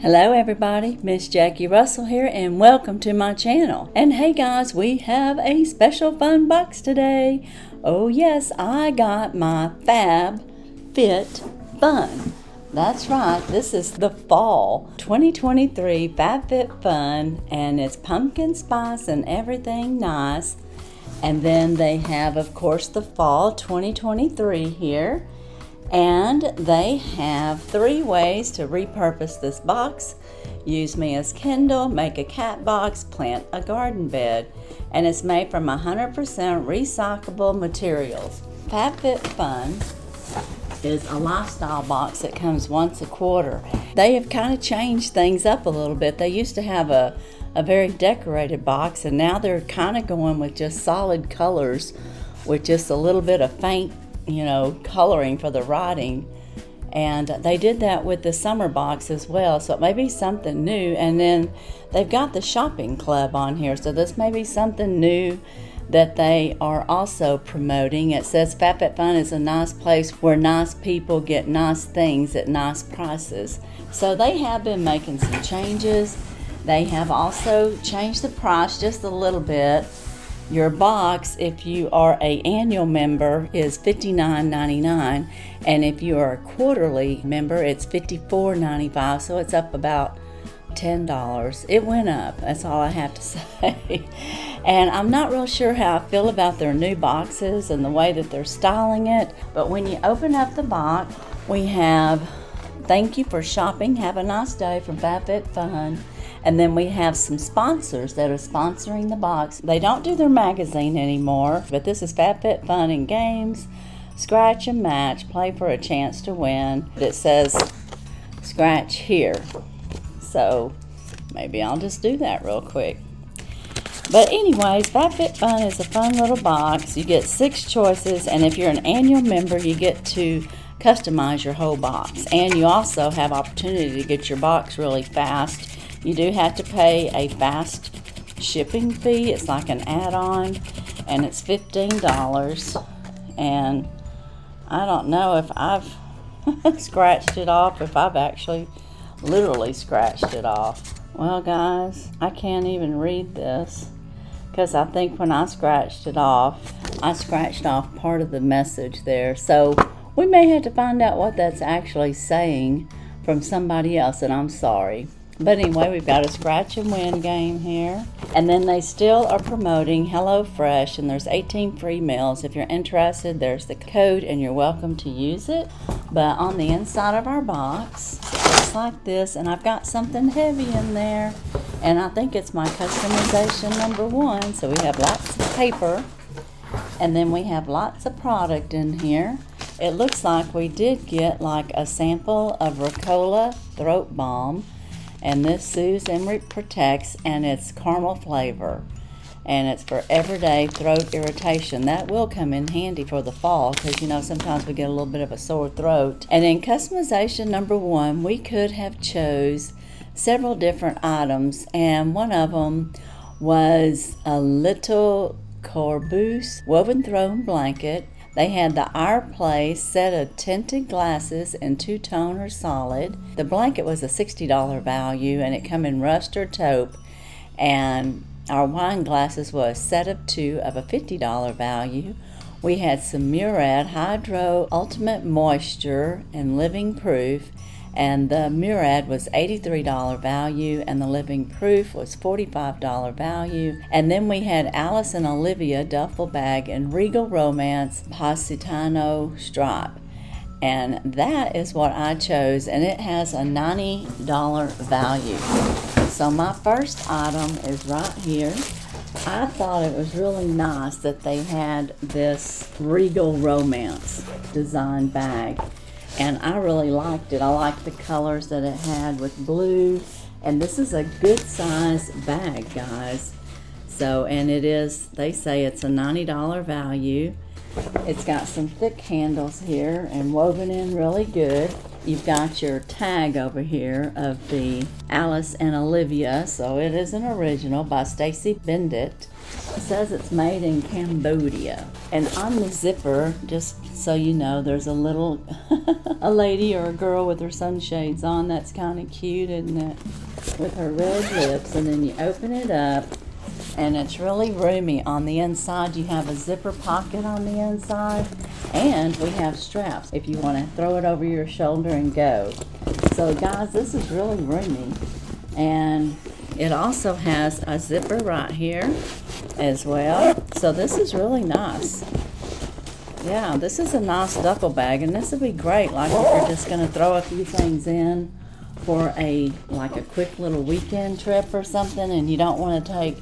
Hello everybody, Miss Jackie Russell here and welcome to my channel. And hey guys, we have a special fun box today. Oh yes, I got my Fabfitfun. That's right, this is the fall 2023 Fabfitfun and it's pumpkin spice and everything nice. And then they have of course the fall 2023 here. And they have 3 ways to repurpose this box. Use me as Kindle, make a cat box, plant a garden bed. And it's made from 100% recyclable materials. Fabfitfun is a lifestyle box that comes once a quarter. They have kind of changed things up a little bit. They used to have a very decorated box, and now they're kind of going with just solid colors with just a little bit of faint coloring for the writing. And they did that with the summer box as well, so it may be something new. And then they've got the shopping club on here, so this may be something new that they are also promoting. It says Fabfitfun is a nice place where nice people get nice things at nice prices. So they have been making some changes. They have also changed the price just a little bit. Your box, if you are an annual member, is $59.99, and if you are a quarterly member, it's $54.95, so it's up about $10. It went up, that's all I have to say. And I'm not real sure how I feel about their new boxes and the way that they're styling it, but when you open up the box, we have "Thank you for shopping, have a nice day" from Fabfitfun. And then we have some sponsors that are sponsoring the box. They don't do their magazine anymore, but this is Fabfitfun and games. Scratch and match, play for a chance to win. It says scratch here. So maybe I'll just do that real quick. But anyways, Fabfitfun is a fun little box. You get 6 choices, and if you're an annual member, you get to customize your whole box. And you also have opportunity to get your box really fast. You do have to pay a fast shipping fee. It's like an add-on, and it's $15. And I don't know if I've scratched it off, if I've actually literally scratched it off. Well guys, I can't even read this because I think when I scratched it off, I scratched off part of the message there. So we may have to find out what that's actually saying from somebody else, and I'm sorry. But anyway, we've got a scratch and win game here. And then they still are promoting HelloFresh, and there's 18 free meals. If you're interested, there's the code and you're welcome to use it. But on the inside of our box, it looks like this, and I've got something heavy in there. And I think it's my customization number 1. So we have lots of paper, and then we have lots of product in here. It looks like we did get like a sample of Ricola throat balm. And this soothes and protects, and it's caramel flavor. And it's for everyday throat irritation. That will come in handy for the fall because, sometimes we get a little bit of a sore throat. And in customization number 1, we could have chose several different items. And one of them was a little Corbeuse woven throne blanket. They had the Our Place set of tinted glasses in 2-tone or solid. The blanket was a $60 value, and it come in rust or taupe. And our wine glasses was a set of 2 of a $50 value. We had some Murad Hydro Ultimate Moisture and Living Proof, and the Murad was $83 value, and the Living Proof was $45 value. And then we had Alice and Olivia duffel bag and Regal Romance Positano stripe. And that is what I chose, and it has a $90 value. So my first item is right here. I thought it was really nice that they had this Regal Romance design bag. And I really liked it. I liked the colors that it had with blue. And this is a good size bag, guys. So, and it is, they say it's a $90 value. It's got some thick handles here and woven in really good. You've got your tag over here of the Alice and Olivia, so it is an original by Stacy Bendit. It says it's made in Cambodia. And on the zipper, just so you know, there's a little a lady or a girl with her sunshades on. That's kind of cute, isn't it? With her red lips. And then you open it up, and it's really roomy. On the inside, you have a zipper pocket on the inside, and we have straps if you want to throw it over your shoulder and go. So guys, this is really roomy. And it also has a zipper right here as well. So this is really nice. Yeah, this is a nice duffel bag, and this would be great, like if you're just going to throw a few things in for a quick little weekend trip or something, and you don't want to take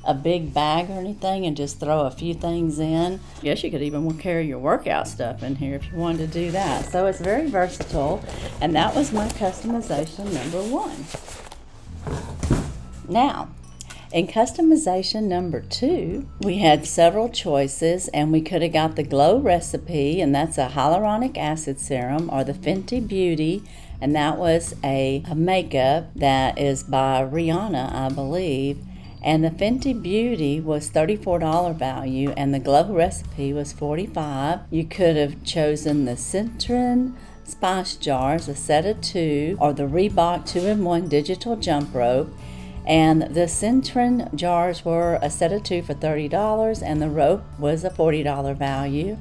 a big bag or anything and just throw a few things in. I guess you could even carry your workout stuff in here if you wanted to do that. So it's very versatile, and that was my customization number 1. Now, in customization number 2, we had several choices, and we could have got the Glow recipe, and that's a hyaluronic acid serum, or the Fenty Beauty, and that was a makeup that is by Rihanna, I believe. And the Fenty Beauty was $34 value, and the Glow recipe was $45. You could have chosen the Citron Spice Jars, a set of 2, or the Reebok 2-in-1 digital jump rope. And the Citron jars were a set of 2 for $30, and the rope was a $40 value.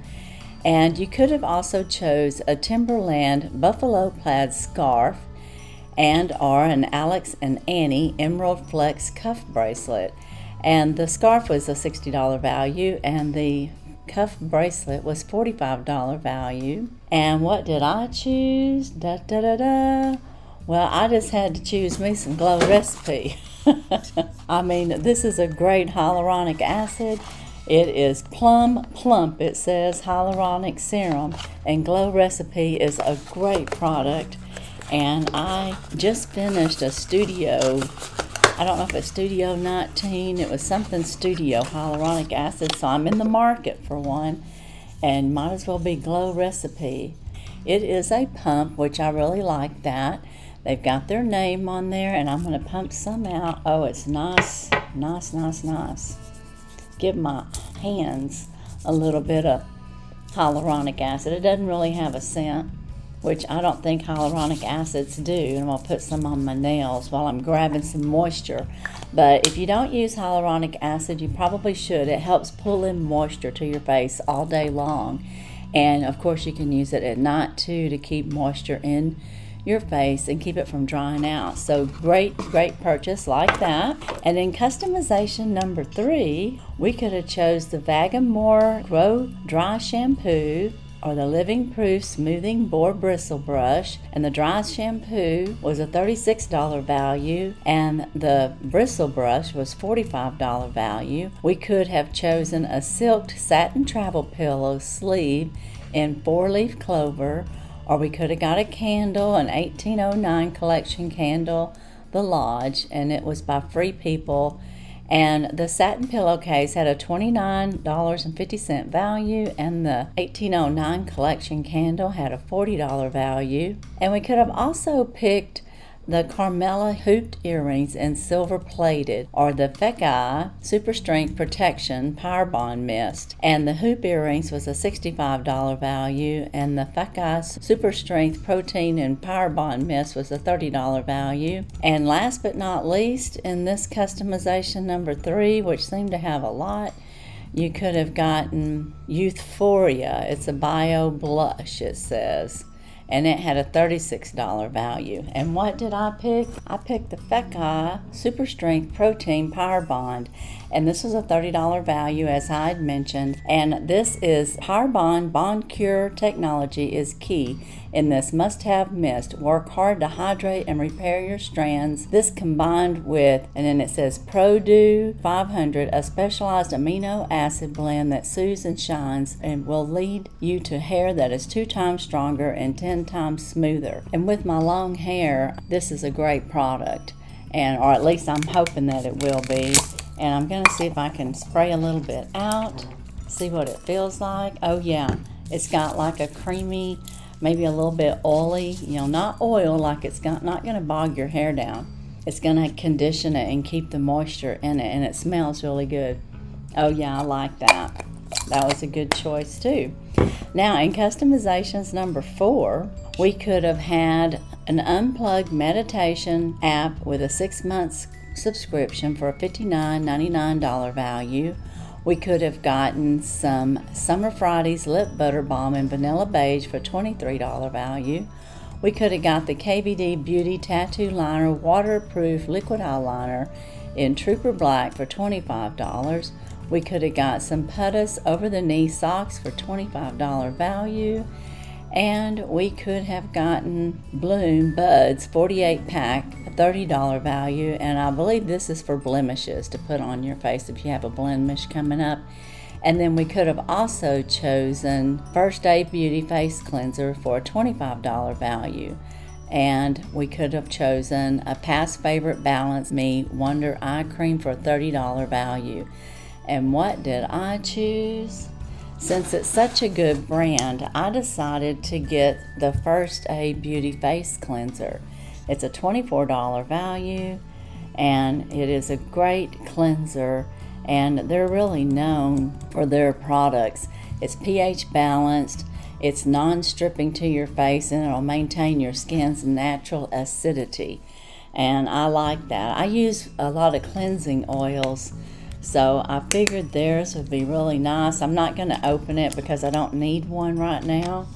And you could have also chose a Timberland Buffalo Plaid scarf or an Alex and Annie Emerald Flex cuff bracelet. And the scarf was a $60 value, and the cuff bracelet was $45 value. And what did I choose? Well, I just had to choose me some Glow recipe. I mean, this is a great hyaluronic acid. It is plump, it says, hyaluronic serum, and Glow recipe is a great product. And I just finished a Studio, I don't know if it's Studio 19, it was something Studio hyaluronic acid, so I'm in the market for one, and might as well be Glow recipe. It is a pump, which I really like that. They've got their name on there, and I'm going to pump some out. Oh, it's nice. Give my hands a little bit of hyaluronic acid. It doesn't really have a scent, which I don't think hyaluronic acids do. And I'm going to put some on my nails while I'm grabbing some moisture. But if you don't use hyaluronic acid, you probably should. It helps pull in moisture to your face all day long. And of course, you can use it at night too to keep moisture in your face and keep it from drying out. So great purchase like that. And in customization number 3, we could have chose the Vagamore Grow Dry Shampoo, or the Living Proof Smoothing Board Bristle Brush, and the dry shampoo was a $36 value, and the bristle brush was $45 value. We could have chosen a silked satin travel pillow sleeve in 4-leaf clover, or we could have got a candle, an 1809 collection candle, the Lodge, and it was by Free People. And the satin pillowcase had a $29.50 value, and the 1809 collection candle had a $40 value. And we could have also picked the Carmela hooped earrings in silver plated, or the Fabfitfun Super Strength Protection Power Bond Mist. And the hoop earrings was a $65 value, and the Fabfitfun Super Strength Protein and Power Bond Mist was a $30 value. And last but not least, in this customization number 3, which seemed to have a lot, you could have gotten Youthforia. It's a bio blush, it says. And it had a $36 value. And what did I pick? I picked the Fabfitfun Super Strength Protein Power Bond. And this was a $30 value, as I had mentioned. And this is Power Bond Bond Cure technology is key in this must-have mist. Work hard to hydrate and repair your strands. This combined with, and then it says ProDew 500, a specialized amino acid blend that soothes and shines and will lead you to hair that is 2 times stronger and 10 times smoother. And with my long hair, this is a great product, or at least I'm hoping that it will be. And I'm going to see if I can spray a little bit out, see what it feels like. Oh yeah, it's got like a creamy maybe a little bit oily, not oil like it's not going to bog your hair down. It's going to condition it and keep the moisture in it, and it smells really good. Oh yeah, I like that. That was a good choice too. Now in customizations number 4, we could have had an unplugged meditation app with a 6-month subscription for a $59.99 value. We could have gotten some Summer Fridays Lip Butter Balm in Vanilla Beige for $23 value. We could have got the KVD Beauty Tattoo Liner Waterproof Liquid Eyeliner in Trooper Black for $25. We could have got some Puttas Over the Knee Socks for $25 value. And we could have gotten Bloom Buds 48 pack, a $30 value. And I believe this is for blemishes to put on your face if you have a blemish coming up. And then we could have also chosen First Day Beauty Face Cleanser for a $25 value. And we could have chosen a past favorite Balance Me Wonder Eye Cream for a $30 value. And what did I choose? Since it's such a good brand, I decided to get the First Aid Beauty Face Cleanser. It's a $24 value, and it is a great cleanser, and they're really known for their products. It's pH balanced, it's non-stripping to your face, and it'll maintain your skin's natural acidity. And I like that. I use a lot of cleansing oils, so I figured theirs would be really nice. I'm not going to open it because I don't need one right now,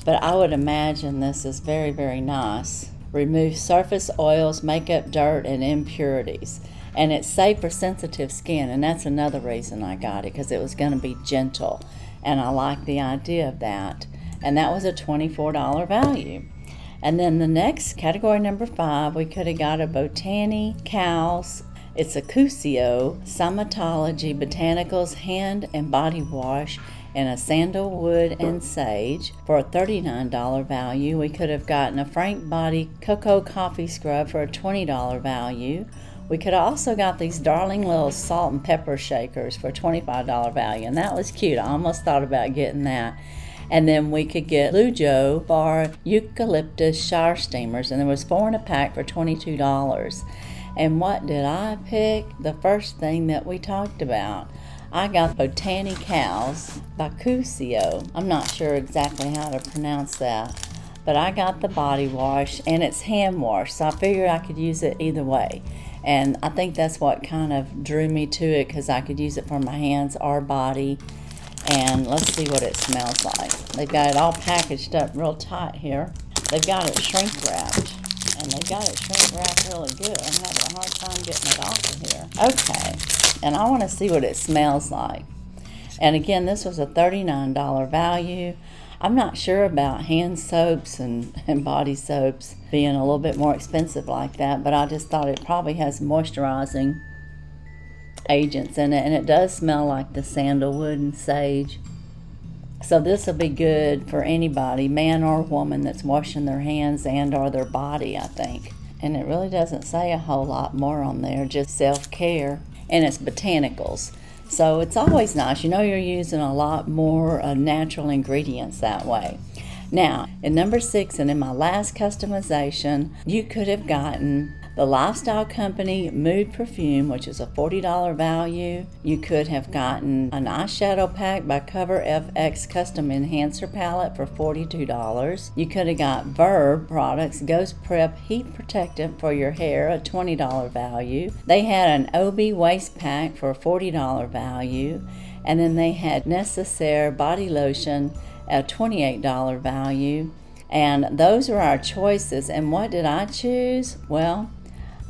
but I would imagine this is very, very nice. Remove surface oils, makeup, dirt, and impurities. And it's safe for sensitive skin, and that's another reason I got it, because it was going to be gentle, and I like the idea of that. And that was a $24 value. And then the next, category number 5, we could have got a Botanicals. It's a Xoxo Somatology Botanicals Hand and Body Wash in a sandalwood and sage for a $39 value. We could have gotten a Frank Body Cocoa Coffee Scrub for a $20 value. We could have also got these darling little salt and pepper shakers for a $25 value, and that was cute. I almost thought about getting that. And then we could get Lujo Bar Eucalyptus Shower Steamers, and there was 4 in a pack for $22. And what did I pick? The first thing that we talked about. I got Botanicals by Xoxo. I'm not sure exactly how to pronounce that, but I got the body wash, and it's hand wash, so I figured I could use it either way. And I think that's what kind of drew me to it, because I could use it for my hands or body. And let's see what it smells like. They've got it all packaged up real tight here. They've got it shrink wrapped. And they got it shrink wrapped really good. I'm having a hard time getting it off of here. Okay, and I want to see what it smells like. And again, this was a $39 value. I'm not sure about hand soaps and body soaps being a little bit more expensive like that, but I just thought it probably has moisturizing agents in it, and it does smell like the sandalwood and sage. So this will be good for anybody, man or woman, that's washing their hands and or their body, I think. And it really doesn't say a whole lot more on there, just self-care. And it's botanicals. So it's always nice. You're using a lot more natural ingredients that way. Now, in number 6 and in my last customization, you could have gotten the Lifestyle Company Mood Perfume, which is a $40 value. You could have gotten an eyeshadow pack by Cover FX Custom Enhancer Palette for $42. You could have got Verb Products Ghost Prep Heat Protectant for your hair, a $20 value. They had an OB Waist Pack for a $40 value. And then they had Necessaire Body Lotion, a $28 value. And those are our choices. And what did I choose? Well,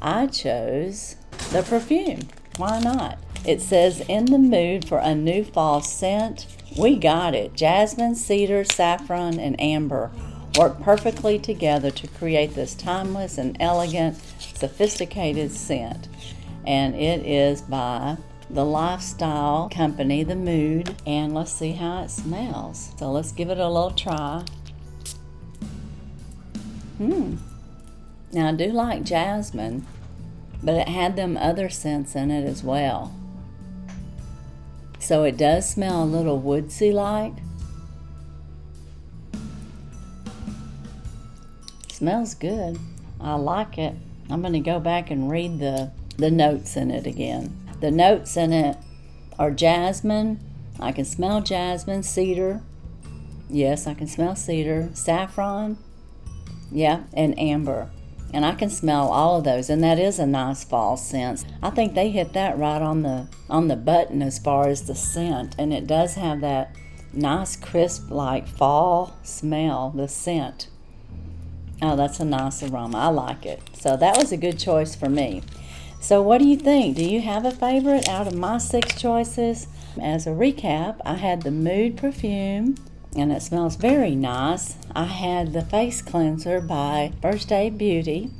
I chose the perfume. Why not? It says, in the mood for a new fall scent. We got it. Jasmine, cedar, saffron, and amber work perfectly together to create this timeless and elegant, sophisticated scent. And it is by the Lifestyle Company, The Mood. And let's see how it smells. So let's give it a little try. Now, I do like jasmine, but it had them other scents in it as well. So it does smell a little woodsy like. smells good. I like it. I'm going to go back and read the notes in it again. The notes in it are jasmine. I can smell jasmine. Cedar. Yes, I can smell cedar. Saffron. Yeah, and amber. And I can smell all of those, and that is a nice fall scent. I think they hit that right on the button as far as the scent, and it does have that nice crisp like fall smell, the scent. Oh, that's a nice aroma. I like it. So that was a good choice for me. So what do you think? Do you have a favorite out of my 6 choices? As a recap, I had the Mood perfume, and it smells very nice. I had the face cleanser by First Aid Beauty.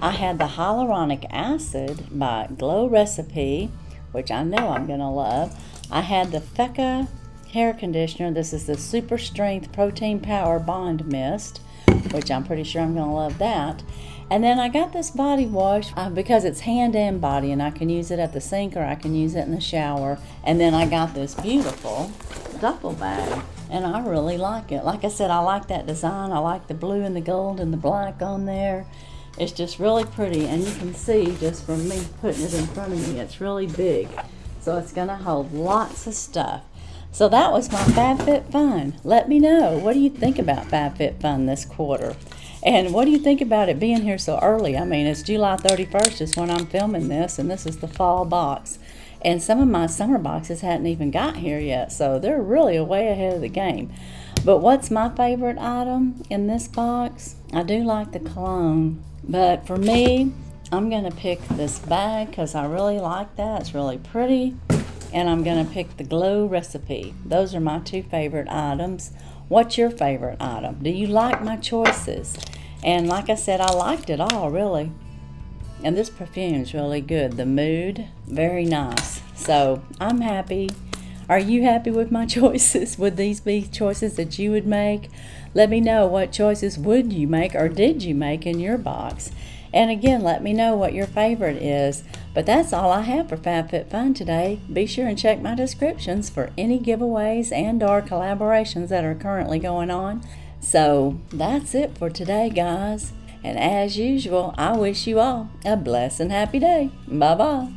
I had the hyaluronic acid by Glow Recipe, which I know I'm going to love. I had the Fecca hair conditioner. This is the Super Strength Protein Power Bond Mist, which I'm pretty sure I'm going to love that. And then I got this body wash because it's hand and body, and I can use it at the sink or I can use it in the shower. And then I got this beautiful duffel bag, and I really like it. Like I said, I like that design. I like the blue and the gold and the black on there. It's just really pretty, and you can see just from me putting it in front of me, it's really big. So it's going to hold lots of stuff. So that was my Fabfitfun. Let me know, what do you think about Fabfitfun this quarter? And what do you think about it being here so early? I mean, it's July 31st is when I'm filming this, and this is the fall box. And some of my summer boxes hadn't even got here yet, so they're really way ahead of the game. But what's my favorite item in this box? I do like the cologne, but for me, I'm going to pick this bag because I really like that. It's really pretty. And I'm going to pick the Glow Recipe. Those are my 2 favorite items. What's your favorite item? Do you like my choices? And like I said, I liked it all, really. And this perfume's really good. The Mood, very nice. So I'm happy. Are you happy with my choices? Would these be choices that you would make? Let me know, what choices would you make or did you make in your box? And again, let me know what your favorite is. But that's all I have for Fabfitfun today. Be sure and check my descriptions for any giveaways and or collaborations that are currently going on. So that's it for today, guys. And as usual, I wish you all a blessed and happy day. Bye-bye.